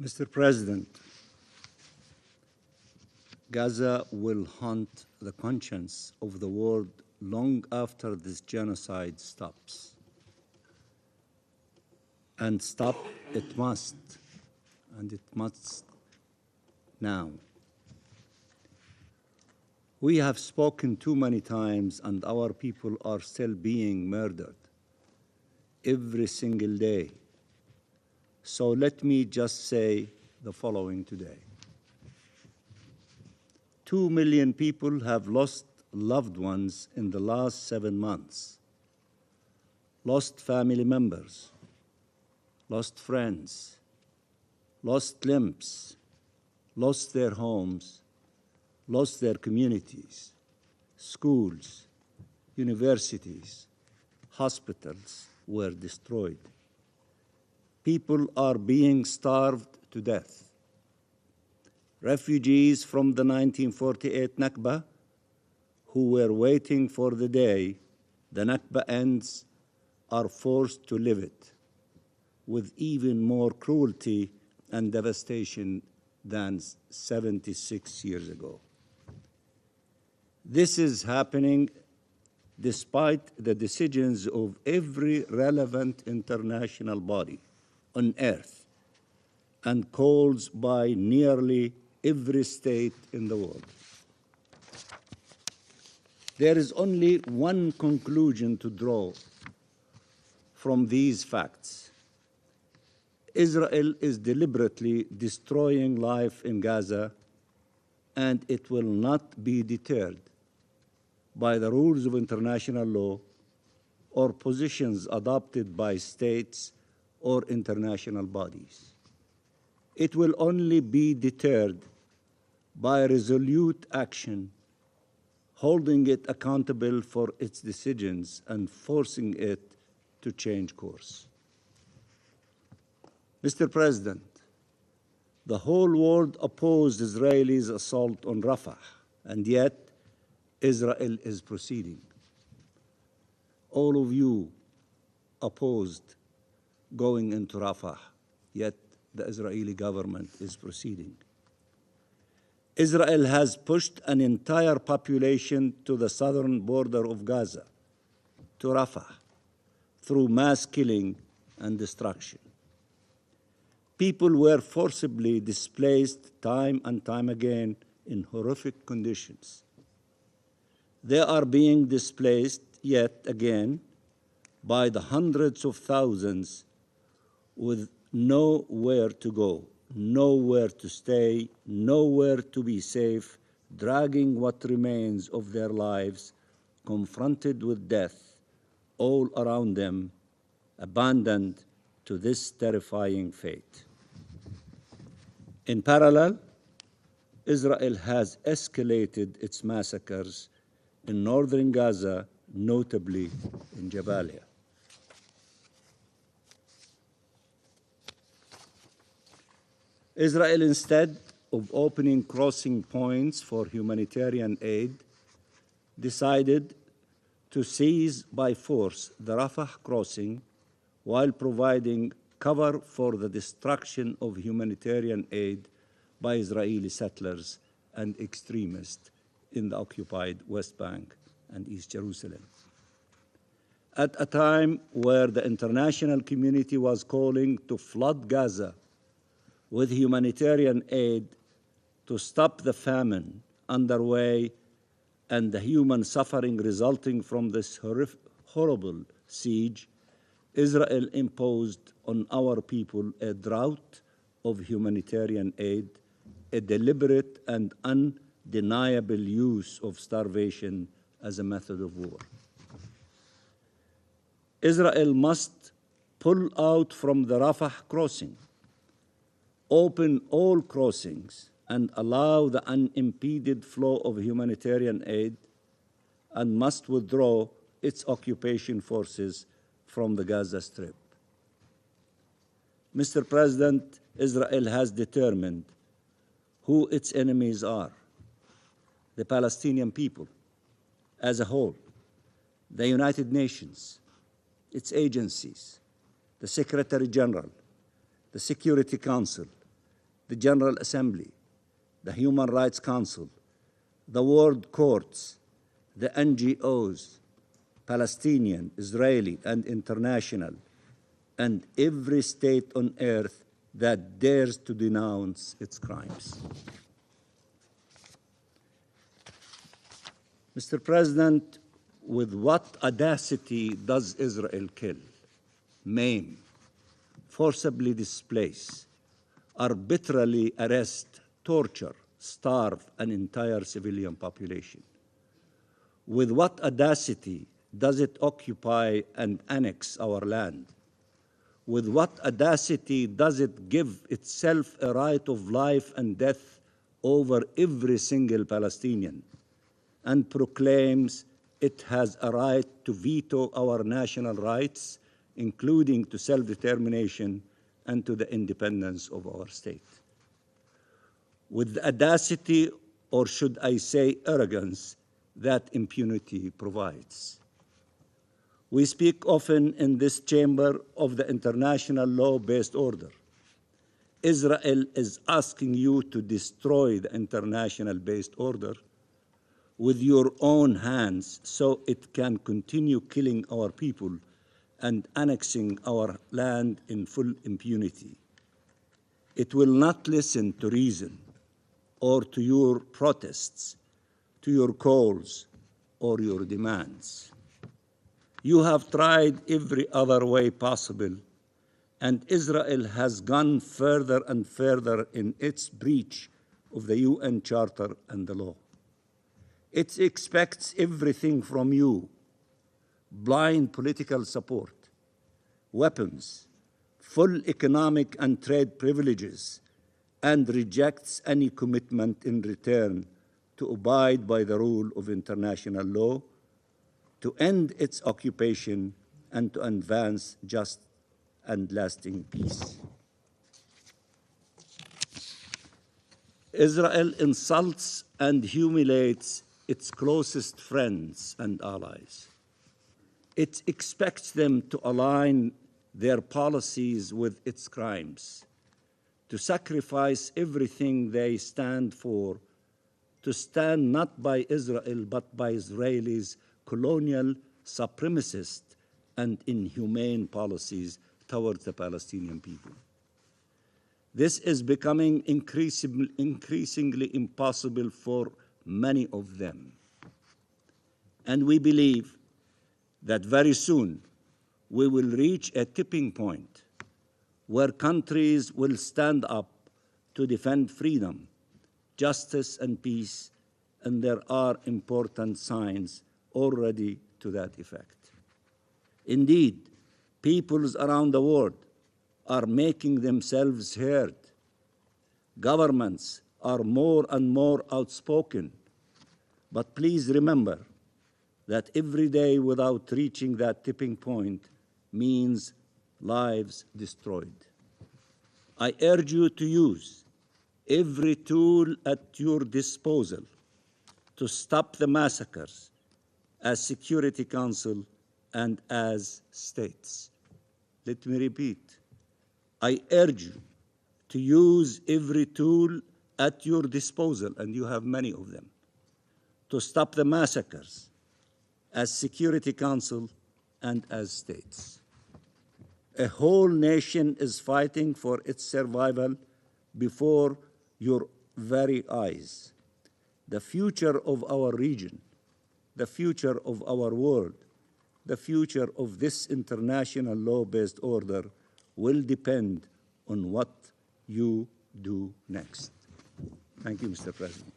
Mr. President, Gaza will haunt the conscience of the world long after this genocide stops. And stop it must, and it must now. We have spoken too many times, and our people are still being murdered every single day. So let me just say the following today. 2 million people have lost loved ones in the last 7 months, lost family members, lost friends, lost limbs, lost their homes, lost their communities, schools, universities, hospitals were destroyed. People are being starved to death. Refugees from the 1948 Nakba, who were waiting for the day the Nakba ends, are forced to live it with even more cruelty and devastation than 76 years ago. This is happening despite the decisions of every relevant international body on earth and calls by nearly every state in the world. There is only one conclusion to draw from these facts. Israel is deliberately destroying life in Gaza, and it will not be deterred by the rules of international law or positions adopted by states or international bodies. It will only be deterred by resolute action, holding it accountable for its decisions and forcing it to change course. Mr. President, the whole world opposed Israelis' assault on Rafah, and yet Israel is proceeding. All of you opposed going into Rafah, yet the Israeli government is proceeding. Israel has pushed an entire population to the southern border of Gaza, to Rafah, through mass killing and destruction. People were forcibly displaced time and time again in horrific conditions. They are being displaced yet again by the hundreds of thousands with nowhere to go, nowhere to stay, nowhere to be safe, dragging what remains of their lives, confronted with death all around them, abandoned to this terrifying fate. In parallel, Israel has escalated its massacres in northern Gaza, notably in Jabalia. Israel, instead of opening crossing points for humanitarian aid, decided to seize by force the Rafah crossing while providing cover for the destruction of humanitarian aid by Israeli settlers and extremists in the occupied West Bank and East Jerusalem. At a time where the international community was calling to flood Gaza with humanitarian aid to stop the famine underway and the human suffering resulting from this horrible siege, Israel imposed on our people a drought of humanitarian aid, a deliberate and undeniable use of starvation as a method of war. Israel must pull out from the Rafah crossing, open all crossings, and allow the unimpeded flow of humanitarian aid, and must withdraw its occupation forces from the Gaza Strip. Mr. President, Israel has determined who its enemies are: the Palestinian people as a whole, the United Nations, its agencies, the Secretary General, the Security Council, the General Assembly, the Human Rights Council, the world courts, the NGOs, Palestinian, Israeli, and international, and every state on earth that dares to denounce its crimes. Mr. President, with what audacity does Israel kill, maim, forcibly displace, arbitrarily arrest, torture, starve an entire civilian population? With what audacity does it occupy and annex our land? With what audacity does it give itself a right of life and death over every single Palestinian, and proclaims it has a right to veto our national rights, including to self-determination and to the independence of our state? With the audacity, or should I say arrogance, that impunity provides. We speak often in this chamber of the international law-based order. Israel is asking you to destroy the international-based order with your own hands so it can continue killing our people and annexing our land in full impunity. It will not listen to reason or to your protests, to your calls or your demands. You have tried every other way possible, and Israel has gone further and further in its breach of the UN Charter and the law. It expects everything from you: blind political support, weapons, full economic and trade privileges, and rejects any commitment in return to abide by the rule of international law, to end its occupation, and to advance just and lasting peace. Israel insults and humiliates its closest friends and allies. It expects them to align their policies with its crimes, to sacrifice everything they stand for, to stand not by Israel but by Israelis' colonial, supremacist, and inhumane policies towards the Palestinian people. This is becoming increasingly impossible for many of them. And we believe that very soon we will reach a tipping point where countries will stand up to defend freedom, justice, and peace, and there are important signs already to that effect. Indeed, peoples around the world are making themselves heard. Governments are more and more outspoken. But please remember that every day without reaching that tipping point means lives destroyed. I urge you to use every tool at your disposal to stop the massacres as Security Council and as states. Let me repeat. I urge you to use every tool at your disposal, and you have many of them, to stop the massacres as Security Council and as states. A whole nation is fighting for its survival before your very eyes. The future of our region, the future of our world, the future of this international law-based order will depend on what you do next. Thank you, Mr. President.